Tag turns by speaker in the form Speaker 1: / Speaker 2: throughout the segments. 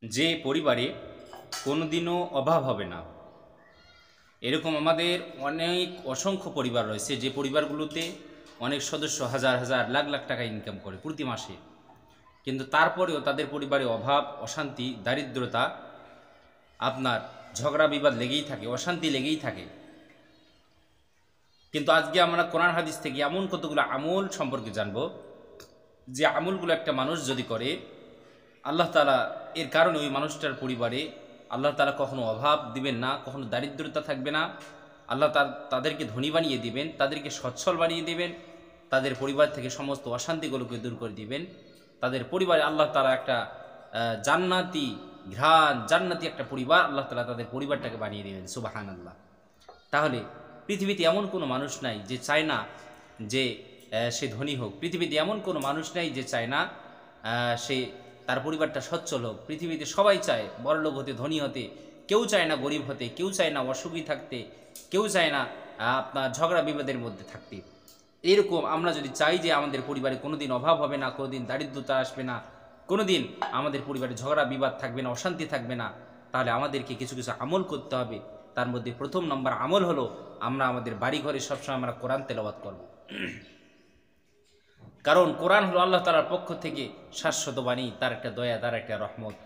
Speaker 1: যে পরিবারে কোনোদিনও অভাব হবে না, এরকম আমাদের অনেক অসংখ্য পরিবার রয়েছে যে পরিবারগুলোতে অনেক সদস্য হাজার হাজার লাখ লাখ টাকা ইনকাম করে প্রতি মাসে, কিন্তু তারপরেও তাদের পরিবারে অভাব, অশান্তি, দারিদ্রতা, আপনার ঝগড়া বিবাদ লেগেই থাকে, অশান্তি লেগেই থাকে। কিন্তু আজকে আমরা কোরআন হাদিস থেকে এমন কতগুলো আমল সম্পর্কে জানব যে আমলগুলো একটা মানুষ যদি করে, আল্লাহ তাআলা এর কারণে ওই মানুষটার পরিবারে আল্লাহ তাআলা কখনো অভাব দিবেন না, কখনো দারিদ্রতা থাকবে না। আল্লাহ তাদেরকে ধনী বানিয়ে দিবেন, তাদেরকে সচ্ছল বানিয়ে দিবেন, তাদের পরিবার থেকে সমস্ত অশান্তিগুলোকে দূর করে দিবেন। তাদের পরিবারে আল্লাহ তাআলা একটা জান্নাতি ঘ্রাণ, জান্নাতি একটা পরিবার আল্লাহ তাআলা তাদের পরিবারটাকে বানিয়ে দিবেন। সুবহানাল্লাহ। তাহলে পৃথিবীতে এমন কোনো মানুষ নাই যে চায় না যে সে ধনী হোক। পৃথিবীতে এমন কোনো মানুষ নাই যে চায় না সে তার পরিবারটা সচ্ছল হোক। পৃথিবীতে সবাই চায় বড়লোক হতে, ধনী হতে। কেউ চায় না গরিব হতে, কেউ চায় না অসুখী থাকতে, কেউ চায় না আপনার ঝগড়া বিবাদের মধ্যে থাকতে। এরকম আমরা যদি চাই যে আমাদের পরিবারে কোনোদিন অভাব হবে না, কোনোদিন দারিদ্রতা আসবে না, কোনোদিন আমাদের পরিবারে ঝগড়া বিবাদ থাকবে না, অশান্তি থাকবে না, তাহলে আমাদেরকে কিছু কিছু আমল করতে হবে। তার মধ্যে প্রথম নম্বর আমল হলো আমরা আমাদের বাড়ি ঘরে সবসময় আমরা কোরআন তেলাওয়াত করব। কারণ কোরআন হলো আল্লাহ তাআলার পক্ষ থেকে শাশ্বত বাণী, তার একটা দয়া, তার একটা রহমত।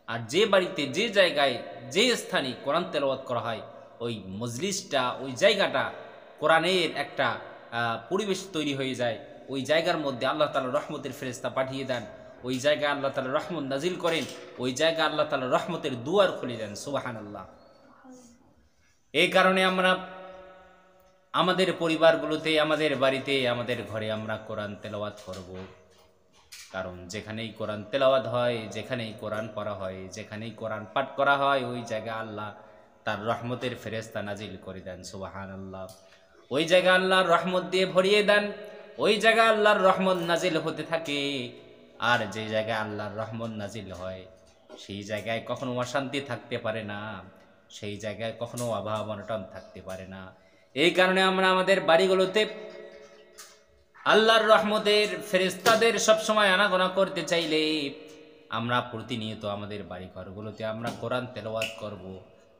Speaker 1: আর যে বাড়িতে, যে জায়গায়, যে স্থানে কোরআন তেলাওয়াত করা হয়, ওই মজলিসটা, ওই জায়গাটা কোরআনের একটা পরিবেশ তৈরি হয়ে যায়। ওই জায়গার মধ্যে আল্লাহ তাআলা রহমতের ফেরেশতা পাঠিয়ে দেন, ওই জায়গায় আল্লাহ তাআলা রহমত নাজিল করেন, ওই জায়গায় আল্লাহ তাআলা রহমতের দুয়ার খুলে দেন। সুবহানাল্লাহ। এই কারণে আমরা আমাদের পরিবারগুলোতে, আমাদের বাড়িতে, আমাদের ঘরে আমরা কোরআন তেলাওয়াত করব। কারণ যেখানেই কোরআন তেলাওয়াত হয়, যেখানেই কোরআন পড়া হয়, যেখানেই কোরআন পাঠ করা হয়, ওই জায়গায় আল্লাহ তার রহমতের ফেরেশতা নাজিল করে দেন। সুবহানাল্লাহ। ওই জায়গায় আল্লাহর রহমত দিয়ে ভরিয়ে দেন, ওই জায়গায় আল্লাহর রহমত নাজিল হতে থাকে। আর যে জায়গায় আল্লাহর রহমত নাজিল হয়, সেই জায়গায় কখনো অশান্তি থাকতে পারে না, সেই জায়গায় কখনো অভাব অনটন থাকতে পারে না। এই কারণে আমরা আমাদের বাড়িগুলোতে আল্লাহর রহমতের ফেরেশতাদের সবসময় আনাগোনা করতে চাইলে আমরা প্রতিনিয়ত আমাদের বাড়ি ঘরগুলোতে আমরা কোরআন তেলাওয়াত করব।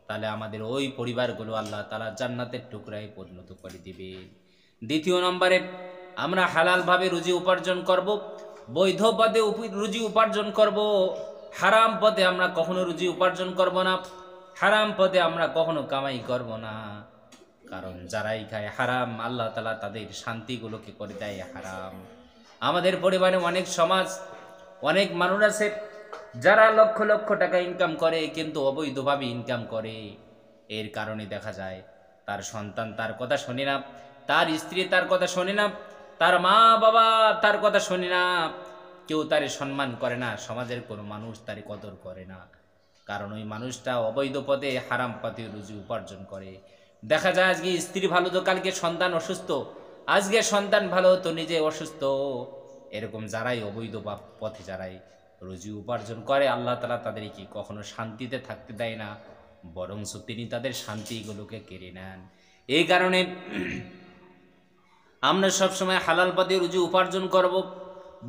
Speaker 1: তাহলে আমাদের ওই পরিবারগুলো আল্লাহ তাআলা জান্নাতের টুকরায় পরিণত করে দিবে। দ্বিতীয় নম্বরে আমরা হালালভাবে রুজি উপার্জন করব, বৈধ পথে রুজি উপার্জন করব। হারাম পথে আমরা কখনো রুজি উপার্জন করব না, হারাম পথে আমরা কখনো কামাই করব না। কারণ যারাই খায় হারাম, আল্লাহ তাআলা তাদের শান্তিগুলোকে করে দেয় হারাম। আমাদের পরিবারে অনেক সমাজ, অনেক মানুষ আছে যারা লক্ষ লক্ষ টাকা ইনকাম করে কিন্তু অবৈধভাবে ইনকাম করে। এর কারণে দেখা যায় তার সন্তান তার কথা শোনে না, তার স্ত্রী তার কথা শোনে না, তার মা বাবা তার কথা শোনে না, কেউ তারে সম্মান করে না, সমাজের কোনো মানুষ তারে কদর করে না। কারণ ওই মানুষটা অবৈধ পথে, হারাম পথে রুজি উপার্জন করে। দেখা যায় আজকে স্ত্রী ভালো তো কালকে সন্তান অসুস্থ, আজকে সন্তান ভালো তো নিজে অসুস্থ। এরকম যারাই অবৈধ পথে যারাই রুজি উপার্জন করে, আল্লাহ তাআলা তাদেরকে কখনো শান্তিতে থাকতে দেয় না, বরং তিনি তাদের শান্তিগুলোকে কেড়ে নেন। এই কারণে আমরা সবসময় হালাল পথে রুজি উপার্জন করব,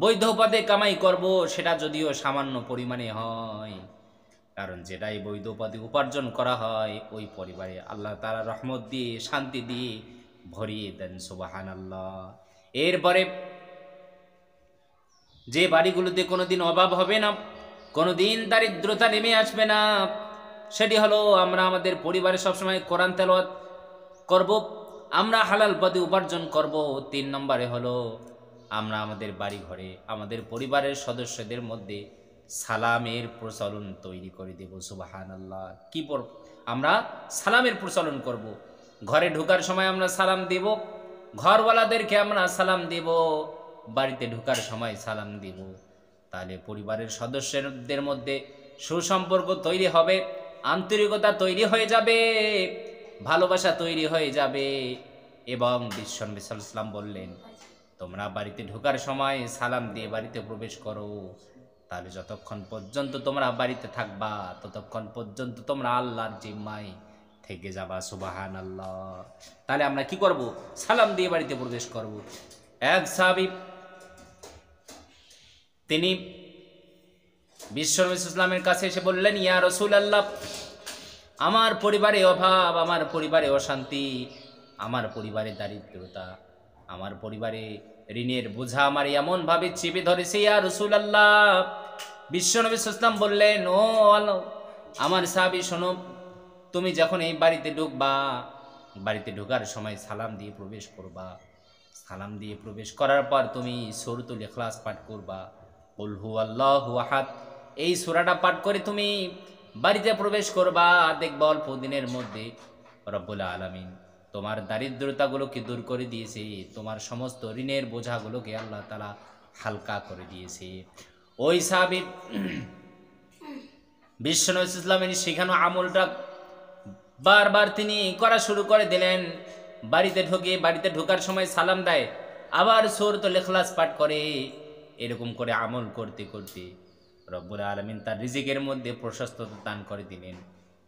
Speaker 1: বৈধ পথে কামাই করব, সেটা যদিও সামান্য পরিমাণে হয়। কারণ যেটাই বৈধ পথে উপার্জন করা হয়, ওই পরিবারে আল্লাহ তাআলা রহমত দিয়ে, শান্তি দিয়ে ভরিয়ে দেন। সুবহানাল্লাহ। এরপরে যে বাড়িগুলোতে কোনোদিন অভাব হবে না, কোনোদিন দারিদ্রতা নেমে আসবে না, সেটি হলো আমরা আমাদের পরিবারে সবসময় কোরআন তেলাওয়াত করব, আমরা হালাল পথে উপার্জন করব। 3 নম্বরে হলো আমরা আমাদের বাড়ি ঘরে, আমাদের পরিবারের সদস্যদের মধ্যে সালামের প্রচলন তৈরি করে দেব। সুবহানাল্লাহ। আমরা সালামের প্রচলন করব। ঘরে ঢোকার সময় আমরা সালাম দেব, ঘরওয়ালাদেরকে আমরা সালাম দেব, বাড়িতে ঢোকার সময় সালাম দেব। তাহলে পরিবারের সদস্যদের মধ্যে সুসম্পর্ক তৈরি হবে, আন্তরিকতা তৈরি হয়ে যাবে, ভালোবাসা তৈরি হয়ে যাবে। এবং বিশ্বনবী সাল্লাল্লাহু আলাইহি ওয়াসাল্লাম বললেন, তোমরা বাড়িতে ঢোকার সময় সালাম দিয়ে বাড়িতে প্রবেশ করো। তাহলে যতক্ষণ পর্যন্ত তোমরা বাড়িতে থাকবা, ততক্ষণ পর্যন্ত তোমরা আল্লাহর জিম্মায় থেকে যাবা। সুবহানাল্লাহ। তাহলে আমরা কি করব? সালাম দিয়ে বাড়িতে প্রবেশ করব। এক সাহাবী তিনি বিশ্বনবী ইসলামের কাছে এসে বললেন, ইয়া রাসূলুল্লাহ, আমার পরিবারে অভাব, আমার পরিবারে অশান্তি, আমার পরিবারে দারিদ্রতা, আমার পরিবারে ঋণের বোঝা আমার এমনভাবে চেপে ধরেছে ইয়া রাসূলুল্লাহ। বিশ্বনবী ইসলাম বললেন, ও আল্লাহ, আমার সাহাবী শোনো, তুমি যখন এই বাড়িতে ঢুকবা, বাড়িতে ঢোকার সময় সালাম দিয়ে প্রবেশ করবা। সালাম দিয়ে প্রবেশ করার পর তুমি সূরাতুল ইখলাস পাঠ করবা, কুল হুয়াল্লাহু আহাদ, এই সূরাটা পাঠ করে তুমি বাড়িতে প্রবেশ করবা। দেখবা অল্প দিনের মধ্যে রব্বুল আলামিন তোমার দারিদ্রতাগুলোকে দূর করে দিয়েছে, তোমার সমস্ত ঋণের বোঝাগুলোকে আল্লাহ তাআলা হালকা করে দিয়েছে। ওই সাহাবী বিশ্বনবী ইসলামের শেখানো আমলটা বারবার তিনি করা শুরু করে দিলেন। বাড়িতে ঢোকার সময় সালাম দেয়, আবার সূরাতুল ইখলাস পাঠ করে। এরকম করে আমল করতে করতে রব্বুল আলামিন তার রিজিকের মধ্যে প্রশস্ততা দান করে দিলেন।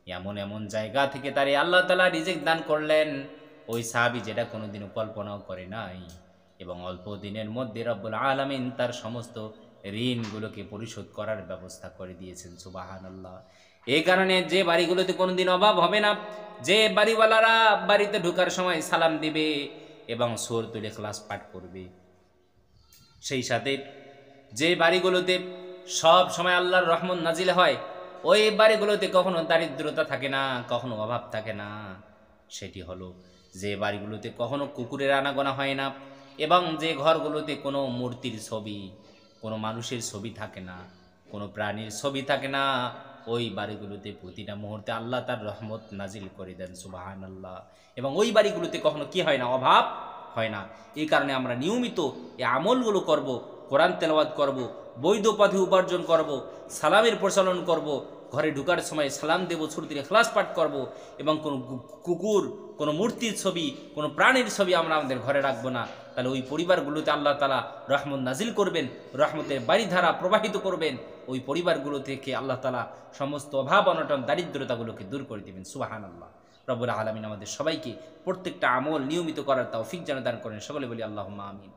Speaker 1: এমন এমন জায়গা থেকে তারে আল্লাহ তাআলা রিজিক দান করলেন, ওই সাহাবী যেটা কোনোদিনও কল্পনাও করে নাই। এবং অল্প দিনের মধ্যে রব্বুল আলামিন তার সমস্ত ঋণগুলোকে পরিশোধ করার ব্যবস্থা করে দিয়েছেন। সুবহানাল্লাহ। এই কারণে যে বাড়িগুলোতে কোনোদিন অভাব হবে না, যে বাড়িওয়ালারা বাড়িতে ঢোকার সময় সালাম দিবে এবং সূরাতুল ইখলাস পাঠ করবে, সেই সাথে যে বাড়িগুলোতে সব সময় আল্লাহর রহমত নাজিল হয়, ওই বাড়িগুলোতে কখনো দারিদ্রতা থাকে না, কখনো অভাব থাকে না। সেটি হলো যে বাড়িগুলোতে কখনো কুকুরের আনাগোনা হয় না, এবং যে ঘরগুলোতে কোনো মূর্তির ছবি, কোনো মানুষের ছবি থাকে না, কোনো প্রাণীর ছবি থাকে না, ওই বাড়িগুলোতে প্রতিটা মুহূর্তে আল্লাহ তার রহমত নাজিল করে দেন। সুবহানাল্লাহ। এবং ওই বাড়িগুলোতে কখনো কি হয় না, অভাব হয় না। এই কারণে আমরা নিয়মিত এই আমলগুলো করব, কোরআন তেলাওয়াত করব, বৈধ পথে উপার্জন করব, সালামের প্রচলন করব, ঘরে ঢোকার সময় সালাম দেব, সূরাতুল ইখলাস পাঠ করব, এবং কোনো কুকুর, কোনো মূর্তির ছবি, কোনো প্রাণীর ছবি আমরা আমাদের ঘরে রাখবো না। তাহলে ওই পরিবারগুলোতে আল্লাহ তাআলা রহমত নাজিল করবেন, রহমতের বাড়িধারা প্রবাহিত করবেন। ওই পরিবারগুলো থেকে আল্লাহ তাআলা সমস্ত অভাব অনটন দারিদ্রতাগুলোকে দূর করে দেবেন। সুবহানাল্লাহ। রব্বুল আলামিন আমাদের সবাইকে প্রত্যেকটা আমল নিয়মিত করার তৌফিক যেন দান করেন। সকলে বলি আল্লাহুম্মা আমিন।